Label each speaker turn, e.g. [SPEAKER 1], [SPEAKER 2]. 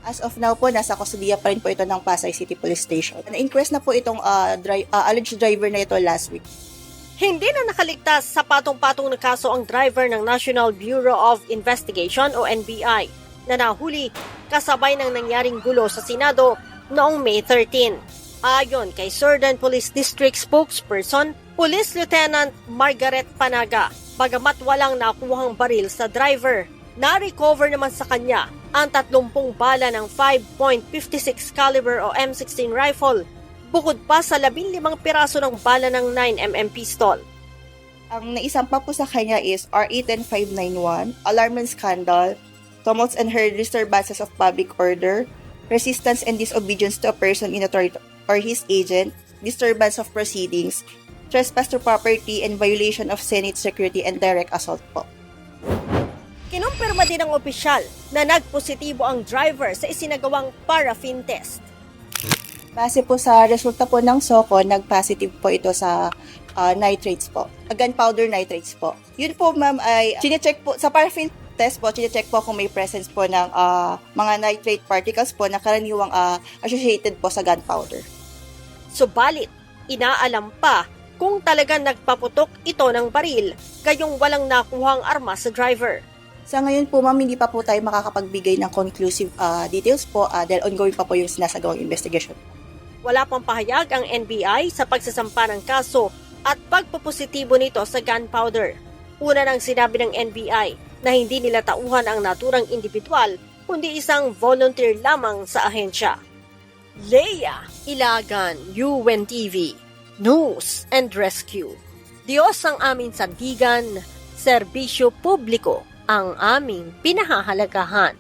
[SPEAKER 1] As of now po, nasa kustudiya pa rin po ito ng Pasay City Police Station. Na-inquest na po itong alleged driver na ito last week.
[SPEAKER 2] Hindi na nakaligtas sa patong-patong na kaso ang driver ng National Bureau of Investigation o NBI na nahuli kasabay ng nangyaring gulo sa Senado noong May 13. Ayon kay Southern Police District spokesperson, Police Lieutenant Margaret Panaga, bagamat walang nakuhang baril sa driver, na-recover naman sa kanya ang 30 bala ng 5.56 caliber o M16 rifle, bukod pa sa 15 piraso ng bala ng 9mm pistol.
[SPEAKER 1] Ang naisampa po sa kanya is RA 10591, alarm and scandal, tumults and heard disturbances of public order, resistance and disobedience to a person in authority or his agent, disturbance of proceedings, trespass to property, and violation of Senate security and direct assault po.
[SPEAKER 2] Kinumpirma din ng opisyal na nagpositibo ang driver sa isinagawang paraffin test.
[SPEAKER 1] Base po sa resulta po ng SOCO, nag-positive po ito sa nitrates po, gunpowder nitrates po. Yun po ma'am ay chinecheck po sa paraffin test po, chinecheck po kung may presence po ng mga nitrate particles po na karaniwang associated po sa gunpowder.
[SPEAKER 2] Subalit, inaalam pa kung talagang nagpaputok ito ng baril, gayong walang nakuhang armas sa driver.
[SPEAKER 1] Sa ngayon po ma'am, hindi pa po tayo makakapagbigay ng conclusive details po dahil ongoing pa po yung sinasagawang investigation.
[SPEAKER 2] Wala pang pahayag ang NBI sa pagsasampa ng kaso at pagpupositibo nito sa gunpowder. Una nang sinabi ng NBI na hindi nila tauhan ang naturang individual kundi isang volunteer lamang sa ahensya. Leia Ilagan, UNTV, News and Rescue. Diyos ang aming sandigan, serbisyo publiko ang aming pinahahalagahan.